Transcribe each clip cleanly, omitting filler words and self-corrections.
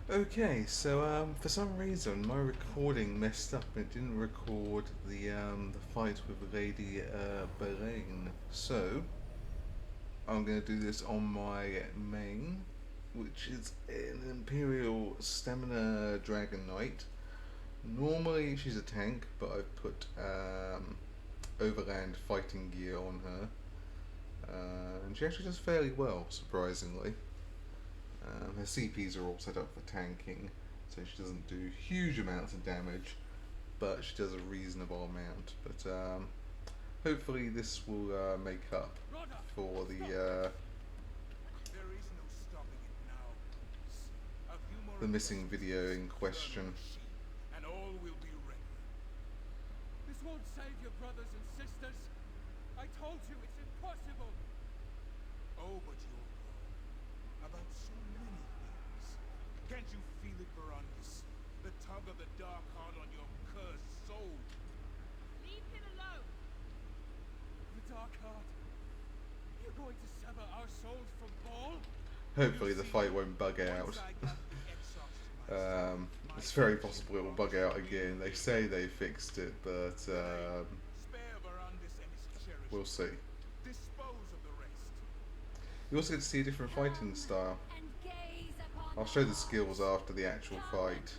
Okay, so for some reason my recording messed up and it didn't record the fight with Lady Belain. So I'm gonna do this on my main, which is an Imperial Stamina Dragon Knight. Normally she's a tank, but I've put overland fighting gear on her, and she actually does fairly well, surprisingly. Her CPs are all set up for tanking, so she doesn't do huge amounts of damage, but she does a reasonable amount. But hopefully this will make up for the missing video in question. And all will be ready. This won't save your brothers and sisters. I told you it's impossible. Oh, but you're wrong about so many things. Can't you feel it, Verandis? The tug of the dark heart on your cursed soul. Leave him alone. The dark heart. You're going to sever our souls from Baal? Hopefully the fight won't bug out. It's very possible it will bug out again. They say they fixed it, but we'll see. You also get to see a different fighting style. I'll show the skills after the actual fight.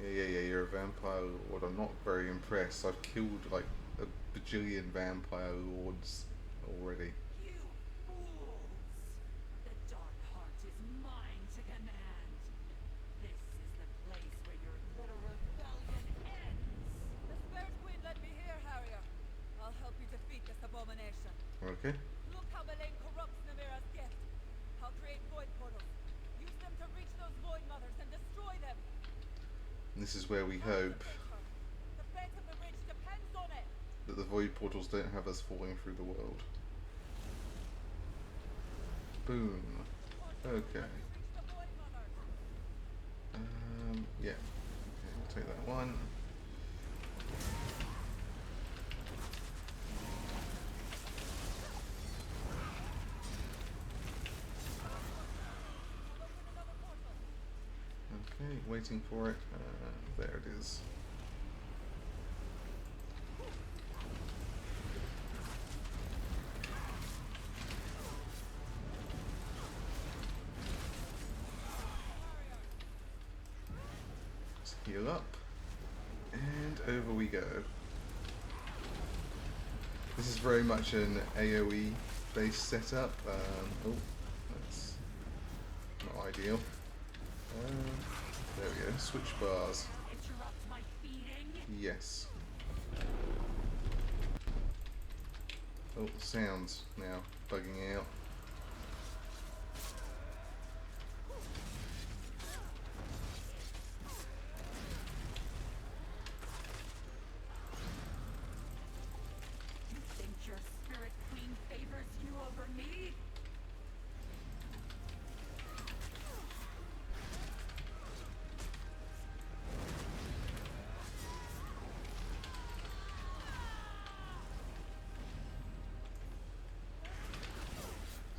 Yeah, you're a vampire lord. I'm not very impressed. I've killed like a bajillion vampire lords already. You fools! The dark heart is mine to command. This is the place where your little rebellion ends. The Spirit Queen led me here, Harrier. I'll help you defeat this abomination. Okay. Look how Belain corrupts Namira's gift. I'll create void portals. Use them to reach those void mothers and destroy them. And this is where we hope The fate of the rich depends on it. that the void portals don't have us falling through the world. Boom. Okay. Reach the void mothers. Yeah. Okay, we'll take that one. Okay, waiting for it. There it is. Let's heal up. And over we go. This is very much an AoE based setup. Oh, that's not ideal. There we go, switch bars. Interrupt my feeding. Yes. Oh, the sounds now bugging out. You think your Spirit Queen favors you over me?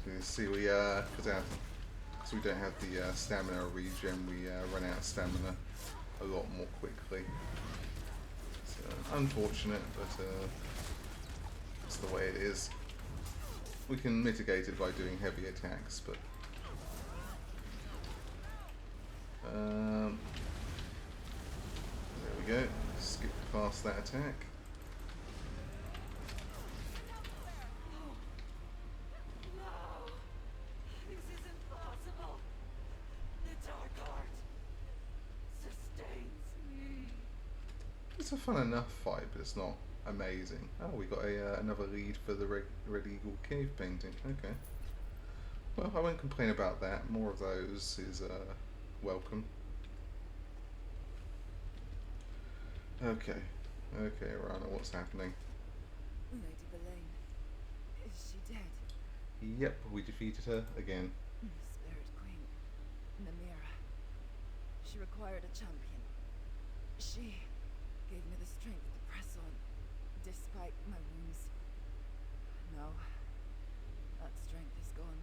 So you see, we because we don't have the stamina regen, we run out of stamina a lot more quickly. It's unfortunate, but it's the way it is. We can mitigate it by doing heavy attacks, but there we go. Skip past that attack. No! This isn't possible! The dark heart sustains me. It's a fun enough fight, but it's not amazing. Oh, we got another lead for the Red Eagle cave painting. Okay. Well, I won't complain about that. More of those is welcome. Okay. Okay, Rana, what's happening? Lady Belain. Is she dead? Yep, we defeated her again. Spirit Queen. Namira. She required a champion. She gave me the strength to press on, despite my wounds. Now, that strength is gone.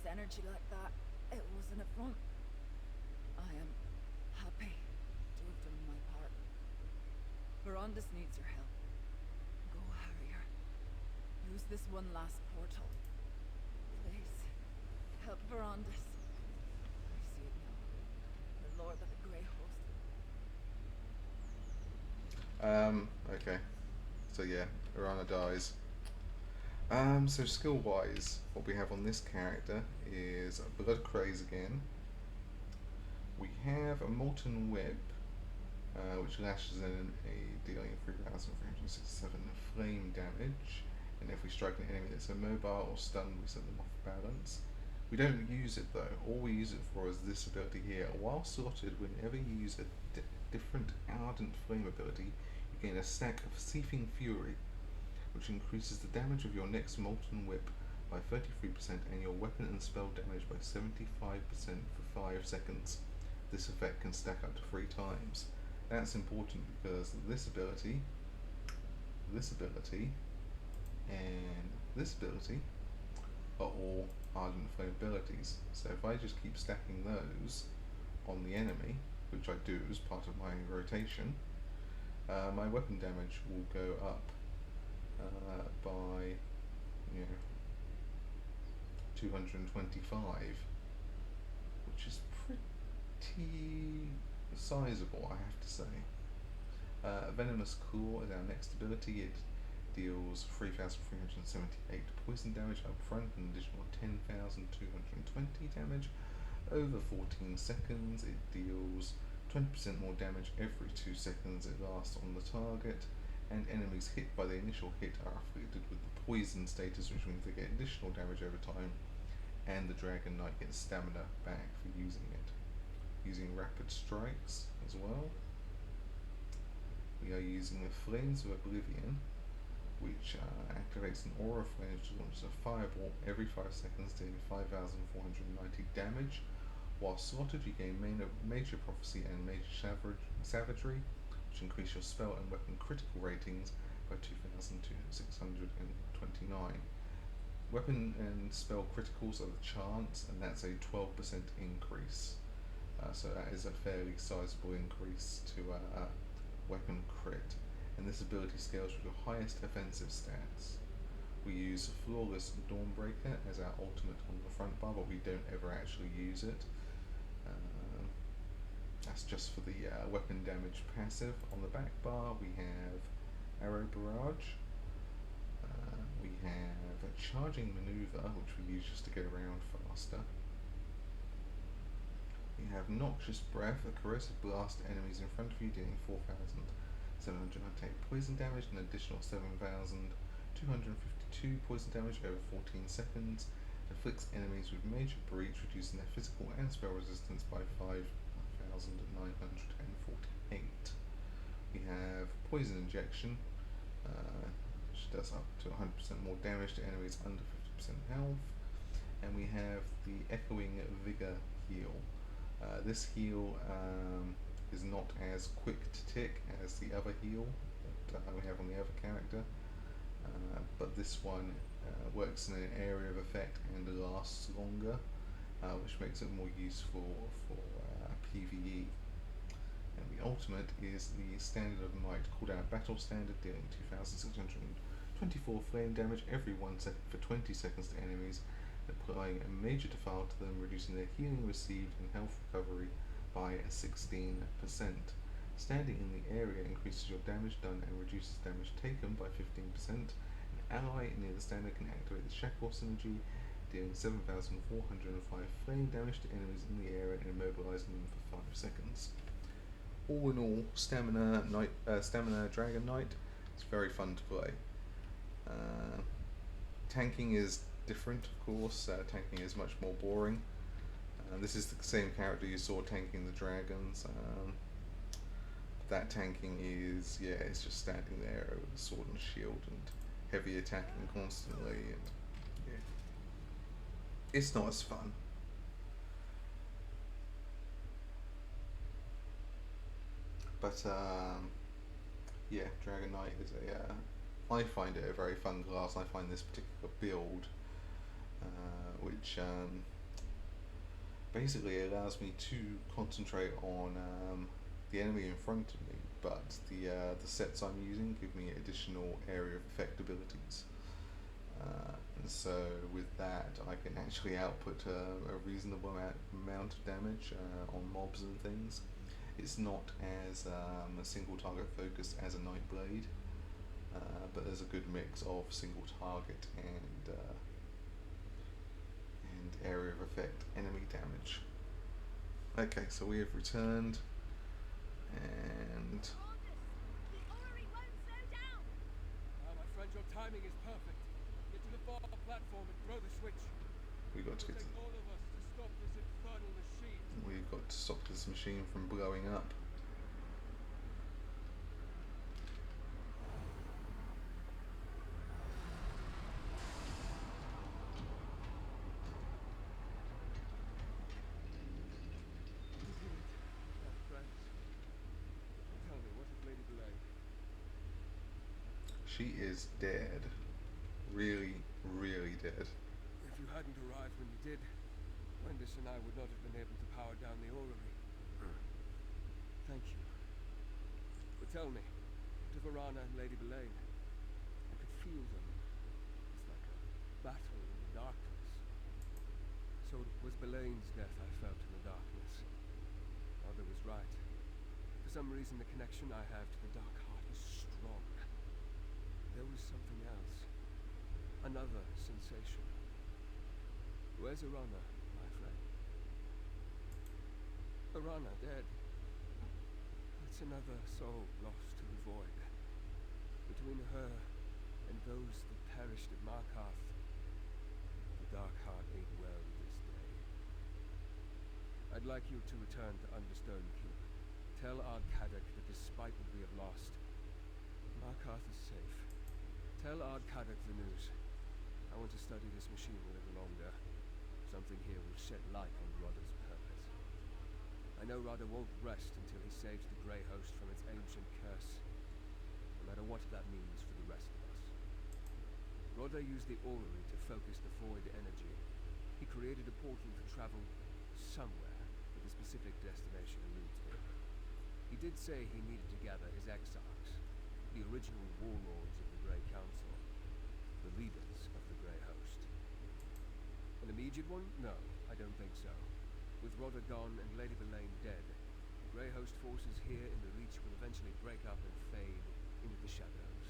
energy like that, it was an affront. I am happy to have done my part. Verandis needs your help. Go, Harrier. Use this one last portal. Please, help Verandis. I see it now. The Lord of the Grey Host. Okay. So yeah, Arana dies. So skill-wise, what we have on this character is Blood Craze again. We have a Molten Web, which lashes in dealing 3,367 flame damage, and if we strike an enemy that's immobile or stunned, we set them off balance. We don't use it though. All we use it for is this ability here. While slotted, whenever you use a different Ardent Flame ability, you gain a stack of Seething Fury, which increases the damage of your next Molten Whip by 33% and your weapon and spell damage by 75% for 5 seconds. This effect can stack up to 3 times. That's important because this ability, and this ability are all Ardent Flame abilities. So if I just keep stacking those on the enemy, which I do as part of my rotation, my weapon damage will go up by 225, which is pretty sizable, I have to say. Venomous Claw is our next ability. It deals 3,378 poison damage up front, an additional 10,220 damage over 14 seconds. It deals 20% more damage every 2 seconds it lasts on the target, and enemies hit by the initial hit are afflicted with the poison status, which means they get additional damage over time, and the Dragon Knight gets stamina back for using it. Using Rapid Strikes as well. We are using the Flames of Oblivion, which activates an aura flame which launches a fireball every 5 seconds, dealing 5,490 damage. While slotted, you gain Major Prophecy and Major Savagery, which increase your spell and weapon critical ratings by 2,629. Weapon and spell criticals are the chance, and that's a 12% increase. So that is a fairly sizable increase to weapon crit, and this ability scales with your highest offensive stats. We use Flawless Dawnbreaker as our ultimate on the front bar, but we don't ever actually use it. That's just for the weapon damage passive. On the back bar we have Arrow Barrage, we have a Charging Maneuver, which we use just to get around faster. We have Noxious Breath, a corrosive blast to enemies in front of you, dealing 4,798 poison damage, an additional 7,252 poison damage over 14 seconds. Afflicts enemies with Major Breach, reducing their physical and spell resistance by 5,948. We have Poison Injection, which does up to 100% more damage to enemies under 50% health. And we have the Echoing Vigor heal. This heal is not as quick to tick as the other heal that we have on the other character, but this one works in an area of effect and lasts longer, which makes it more useful for PvE. And the ultimate is the Standard of Might, called out Battle Standard, dealing 2,624 flame damage every 1 second for 20 seconds to enemies, applying a major defile to them, reducing their healing received and health recovery by 16%. Standing in the area increases your damage done and reduces damage taken by 15%. An ally near the standard can activate the Shackle synergy, dealing 7,405 flame damage to enemies in the area and immobilizing them for 5 seconds. All in all, Stamina Dragon Knight, it's very fun to play. Tanking is different, of course. Tanking is much more boring. This is the same character you saw tanking the dragons. That tanking is, it's just standing there with a sword and shield and heavy attacking constantly, and it's not as fun. But Dragon Knight is I find it a very fun class. I find this particular build, which basically it allows me to concentrate on the enemy in front of me, but the sets I'm using give me additional area of effect abilities. And so with that, I can actually output a reasonable amount of damage on mobs and things. It's not as a single target focused as a Nightblade, but there's a good mix of single target and area of effect enemy damage. Okay, so we have returned, and My friend, your timing is perfect. Get to the far platform and throw the switch. we got to It'll get take all of us to stop this infernal machine. we've got to stop this machine from blowing up. Friends, tell me, what of Lady Belain? She is dead. Really, really dead. If you hadn't arrived when you did, Wendis and I would not have been able to power down the orrery. Thank you. But tell me, what of Arana and Lady Belain? I could feel them. It's like a battle in the darkness. So it was Belain's death I felt in the darkness. Mother was right. For some reason, the connection I have to the Dark Heart is strong. There was something else. Another sensation. Where's Arana, my friend? Arana dead. That's another soul lost to the void. Between her and those that perished at Markarth, the Dark Heart ate well this day. I'd like you to return to Understone Keep. Tell Ard-Kadok that despite what we have lost, Markarth is safe. Tell Ard-Kadok the news. I want to study this machine a little longer. Something here will shed light on Rodda's purpose. I know Rodda won't rest until he saves the Grey Host from its ancient curse, no matter what that means for the rest of us. Rodda used the orrery to focus the void energy. He created a portal to travel somewhere, with a specific destination eludes me. He did say he needed to gather his exarchs, the original warlords of the Grey Council, the leaders of the Grey Host. An immediate one? No, I don't think so. With Rodda gone and Lady Belain dead, the Grey Host forces here in the Reach will eventually break up and fade into the shadows.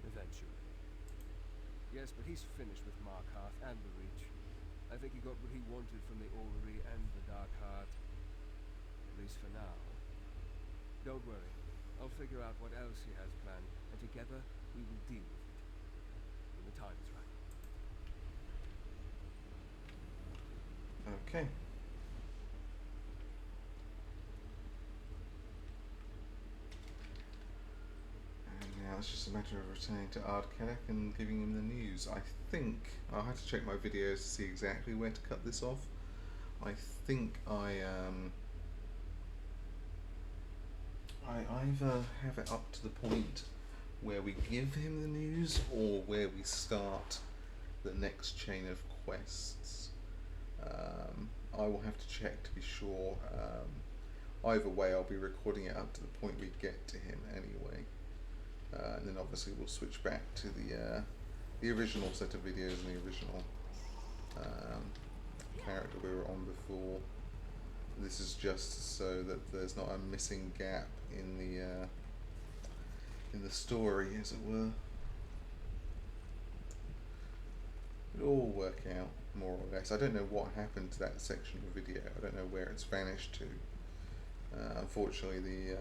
Eventually. Yes, but he's finished with Markarth and the Reach. I think he got what he wanted from the Orrery and the Dark Heart. At least for now. Don't worry. I'll figure out what else he has planned, and together we will deal with it. When the time is right. Okay. And now it's just a matter of returning to Ard-Kadok and giving him the news. I think I'll have to check my videos to see exactly where to cut this off. I think I either have it up to the point where we give him the news or where we start the next chain of quests. I will have to check to be sure. Either way, I'll be recording it up to the point we get to him anyway. And then obviously we'll switch back to the original set of videos and the original character we were on before. This is just so that there's not a missing gap in the story, as it were. It'll all work out, more or less. I don't know what happened to that section of video. I don't know where it's vanished to. Unfortunately,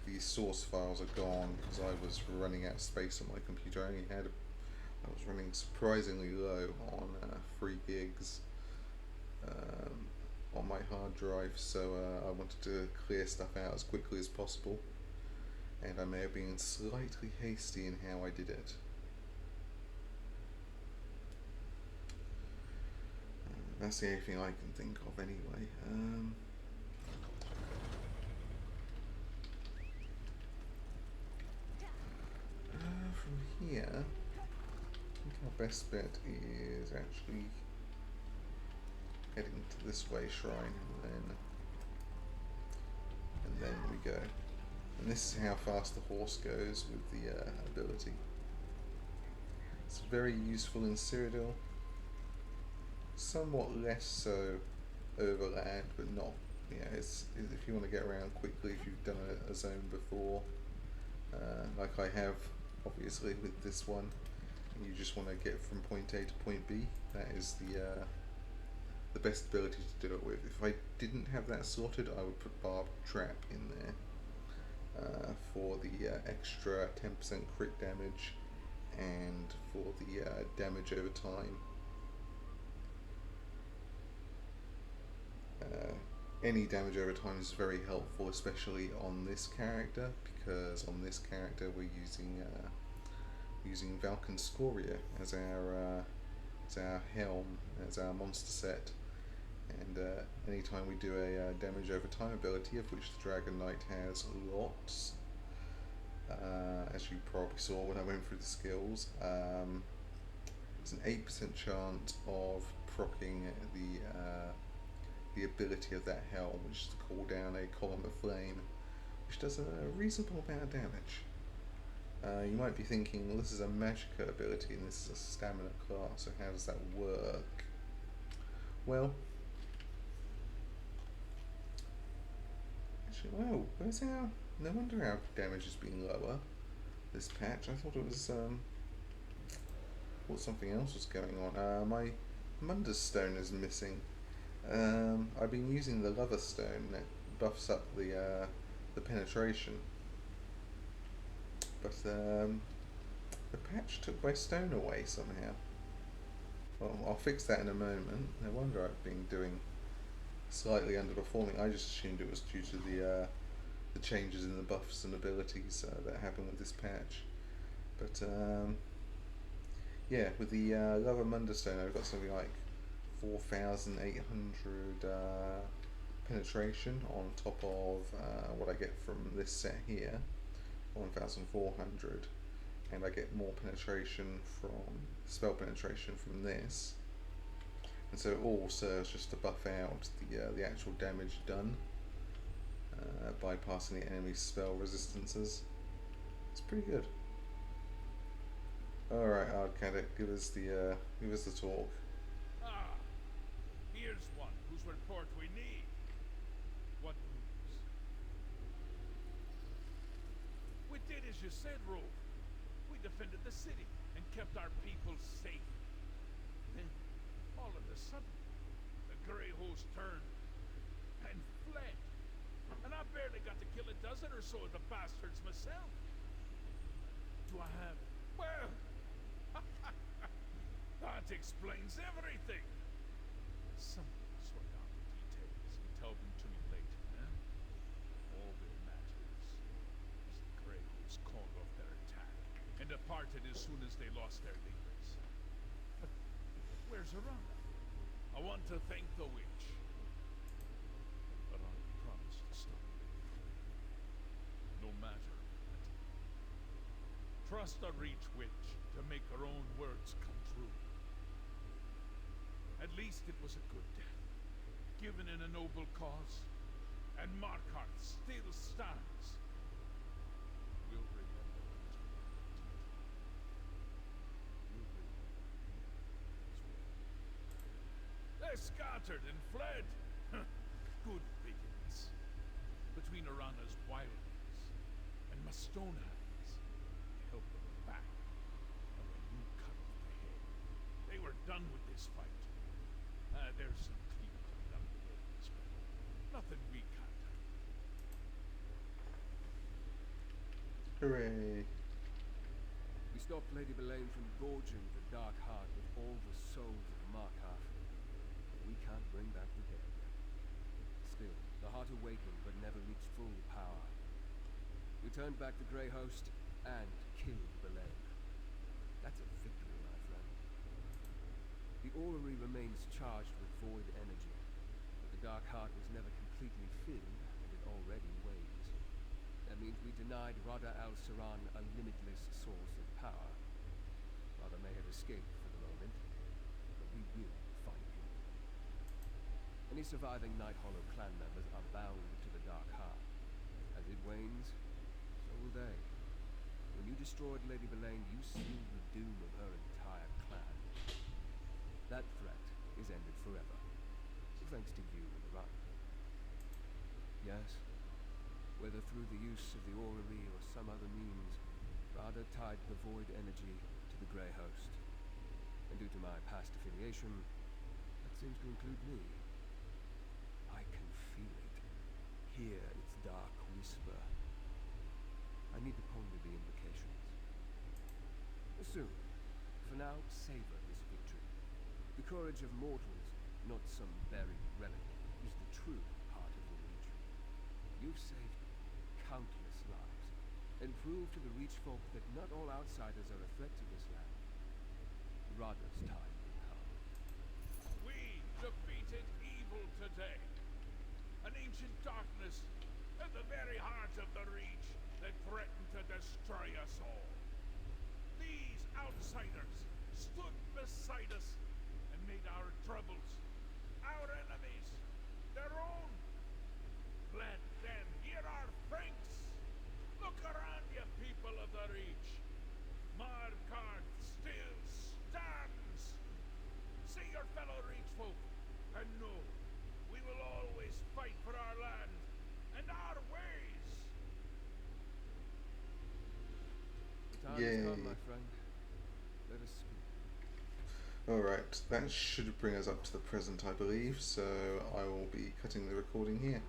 the source files are gone because I was running out of space on my computer. I was running surprisingly low on 3 gigs on my hard drive, so I wanted to clear stuff out as quickly as possible, and I may have been slightly hasty in how I did it. That's the only thing I can think of anyway. From here, I think our best bet is actually heading to this way shrine, and then we go. And this is how fast the horse goes with the ability. It's very useful in Cyrodiil. Somewhat less so overland, but not. It's if you want to get around quickly, if you've done a zone before, like I have, obviously with this one, and you just want to get from point A to point B. That is the best ability to do it with. If I didn't have that sorted, I would put Barbed Trap in there for the extra 10% crit damage and for the damage over time. Any damage over time is very helpful, especially on this character, because on this character we're using Valken Scoria as our helm, as our monster set, and anytime we do a damage over time ability, of which the Dragon Knight has lots, as you probably saw when I went through the skills, it's an 8% chance of proccing the ability of that helm, which is to call down a column of flame, which does a reasonable amount of damage. You might be thinking, well, this is a Magicka ability and this is a stamina class, so how does that work? Well, actually, wow, where's our... No wonder our damage has been lower this patch. I thought it was, thought something else was going on. My Munder's Stone is missing. I've been using the Lover Stone that buffs up the penetration, but the patch took my stone away somehow. Well, I'll fix that in a moment. No wonder I've been doing slightly underperforming. I just assumed it was due to the changes in the buffs and abilities that happened with this patch. But yeah, with the Lover Munderstone, I've got something like 4,800 penetration on top of what I get from this set here, 1,400, and I get more penetration from spell penetration from this, and so it all serves just to buff out the actual damage done, bypassing the enemy's spell resistances. It's pretty good. All right, Ardcadet, give us the talk. Here's one whose report we need. What news? We did as you said, Rogue. We defended the city and kept our people safe. Then, all of a sudden, the Grey Host turned and fled. And I barely got to kill a dozen or so of the bastards myself. Do I have... Well... that explains everything. Someone sort out the details and tell them to me later, eh? All that matters is the Grey Host called off their attack and departed as soon as they lost their leaders. But where's Arana? I want to thank the witch. But I promise to stop her. No matter what. Trust a reach witch to make her own words come true. At least it was a good death, given in a noble cause, and Markarth still stands. We'll remember it. We'll remember him as well. They scattered and fled. Good riddance. Between Arana's wildness and my stone hands, I helped them back. And when you cut off the head, they were done with this fight. There's some cleanup to be done in the wilderness, but nothing we can't do. Hooray! We stopped Lady Belain from gorging the Dark Heart with all the souls of Markarth. We can't bring back the dead. Still, the heart awakened but never reached full power. We turned back the Grey Host and killed Belain. That's a victory, my friend. The orrery remains charged with void energy, but the Dark Heart was never completely filled, and it already weighs. That means we denied Rada al-Saran a limitless source of power. Rada may have escaped for the moment, but we will find him. Any surviving Night Hollow clan members are bound to the Dark Heart. As it wanes, so will they. When you destroyed Lady Belain, you sealed the doom of her entire clan. That threat is ended forever, thanks to you and the Run. Yes, whether through the use of the orrery or some other means, Rada tied the void energy to the Grey Host. And due to my past affiliation, that seems to include me. I can feel it, hear its dark whisper. I need to ponder the implications. Soon. For now, savor this victory. The courage of mortals, not some buried relic, is the true heart of the Reach. You've saved countless lives, and proved to the Reach folk that not all outsiders are a threat to this land. Rada's time will come. We defeated evil today. An ancient darkness at the very heart of the Reach that threatened to destroy us all. These outsiders stood beside us and made our troubles, our enemies, their own. Let them hear our thanks. Look around you, people of the Reach. Markarth still stands. See your fellow Reach folk, and know we will always fight for our land and our ways. The time has come, my friend. Let us speak. Alright, that should bring us up to the present, I believe, so I will be cutting the recording here.